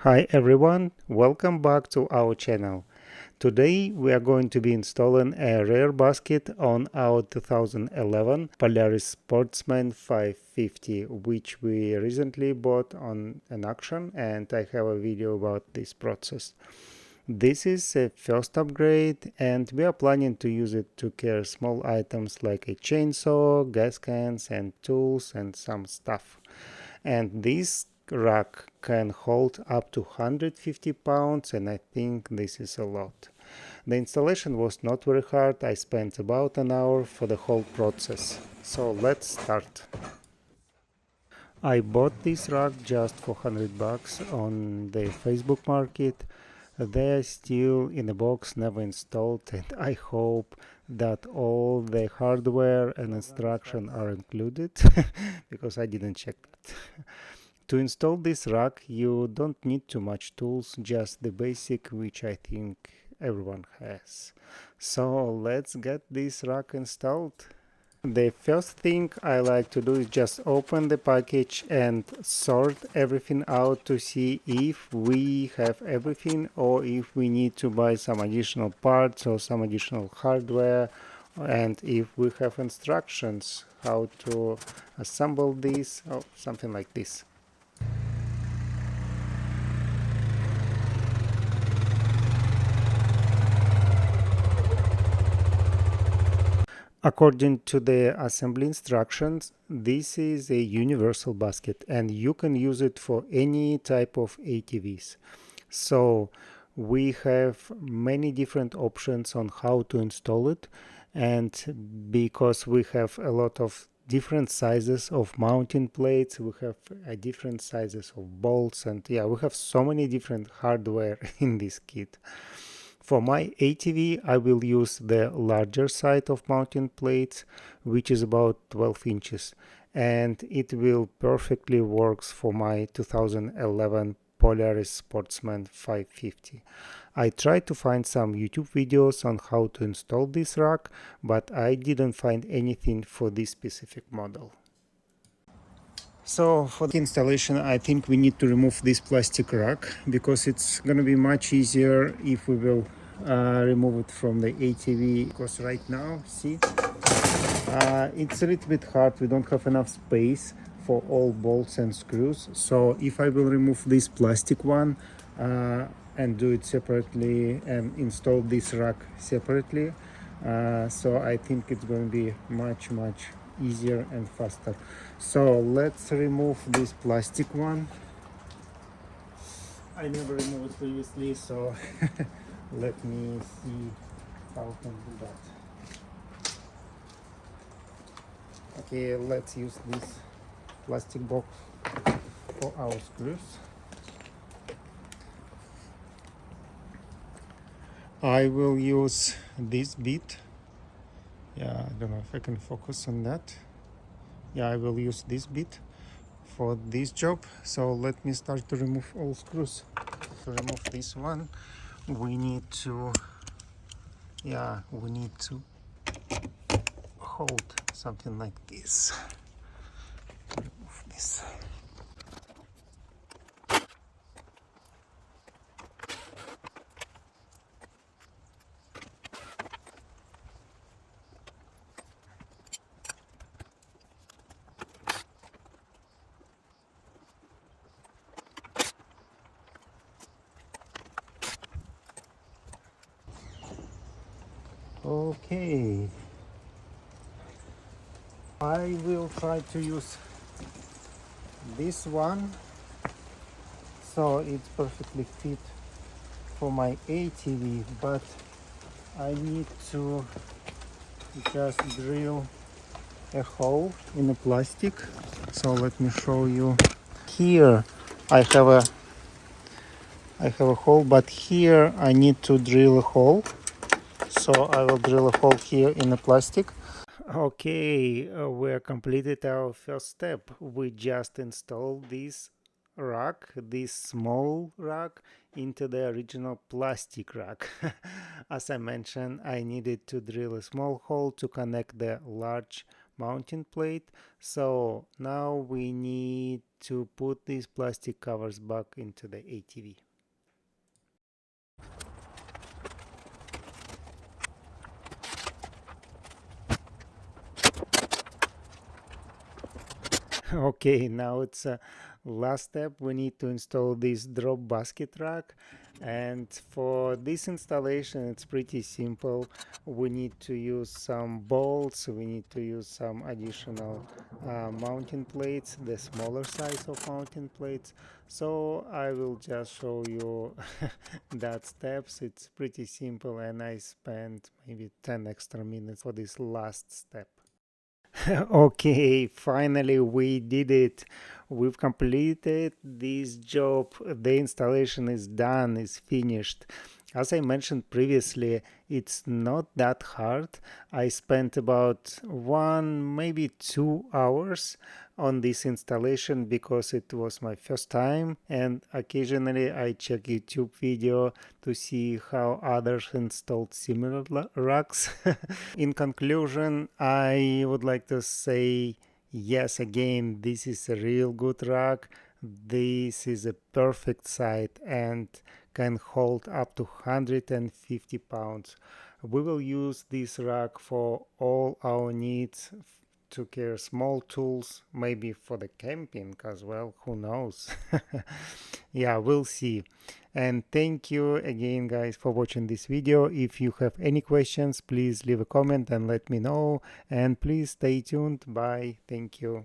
Hi everyone, welcome back to our channel. Today we are going to be installing a rear basket on our 2011 Polaris Sportsman 550, which we recently bought on an auction, and I have a video about this process. This is a first upgrade and we are planning to use it to carry small items like a chainsaw, gas cans and tools and some stuff. And this rack can hold up to 150 pounds, and I think this is a lot. The installation was not very hard. I spent about an hour for the whole process. So let's start. I bought this rack just for 100 bucks on the Facebook market. They're still in the box, never installed, and I hope that all the hardware and instruction are included because I didn't check that. To install this rack, you don't need too much tools, just the basic, which I think everyone has. So let's get this rack installed. The first thing I like to do is just open the package and sort everything out to see if we have everything or if we need to buy some additional parts or some additional hardware, and if we have instructions how to assemble this or something like this. According to the assembly instructions, this is a universal basket and you can use it for any type of ATVs. So we have many different options on how to install it, and because we have a lot of different sizes of mounting plates, we have different sizes of bolts, and yeah, we have so many different hardware in this kit. For my ATV, I will use the larger side of mounting plates, which is about 12 inches, and it will perfectly works for my 2011 Polaris Sportsman 550. I tried to find some YouTube videos on how to install this rack, but I didn't find anything for this specific model. So for the installation, I think we need to remove this plastic rack because it's going to be much easier if we will remove it from the ATV, because right now, see, it's a little bit hard. We don't have enough space for all bolts and screws. So if I will remove this plastic one and do it separately and install this rack separately, so I think it's going to be much easier and faster. So let's remove this plastic one. I never removed it previously, so let me see how I can do that. Okay, let's use this plastic box for our screws. I will use this bit. Yeah, I don't know if I can focus on that. Yeah, I will use this bit for this job. So let me start to remove all screws. To remove this one, we need to hold something like this. Remove this. Okay, I will try to use this one so it's perfectly fit for my ATV, but I need to just drill a hole in the plastic. So let me show you. Here I have a hole, but here I need to drill a hole. So I will drill a hole here in the plastic. Okay, we completed our first step. We just installed this rack, this small rack, into the original plastic rack. As I mentioned, I needed to drill a small hole to connect the large mounting plate. So now we need to put these plastic covers back into the ATV. Okay, now it's last step. We need to install this drop basket rack, and for this installation it's pretty simple. We need to use some bolts, we need to use some additional mounting plates, the smaller size of mounting plates. So I will just show you that steps. It's pretty simple, and I spent maybe 10 extra minutes for this last step. Okay, finally we did it. We've completed this job. The installation is done, is finished. As I mentioned previously, it's not that hard. I spent about 1, maybe 2 hours on this installation because it was my first time, and occasionally I check YouTube video to see how others installed similar racks. In conclusion, I would like to say yes again, this is a real good rack. This is a perfect site and can hold up to 150 pounds. We will use this rack for all our needs, to carry small tools, maybe for the camping as well, who knows. Yeah, we'll see. And thank you again guys for watching this video. If you have any questions, please leave a comment and let me know, and please stay tuned. Bye. Thank you.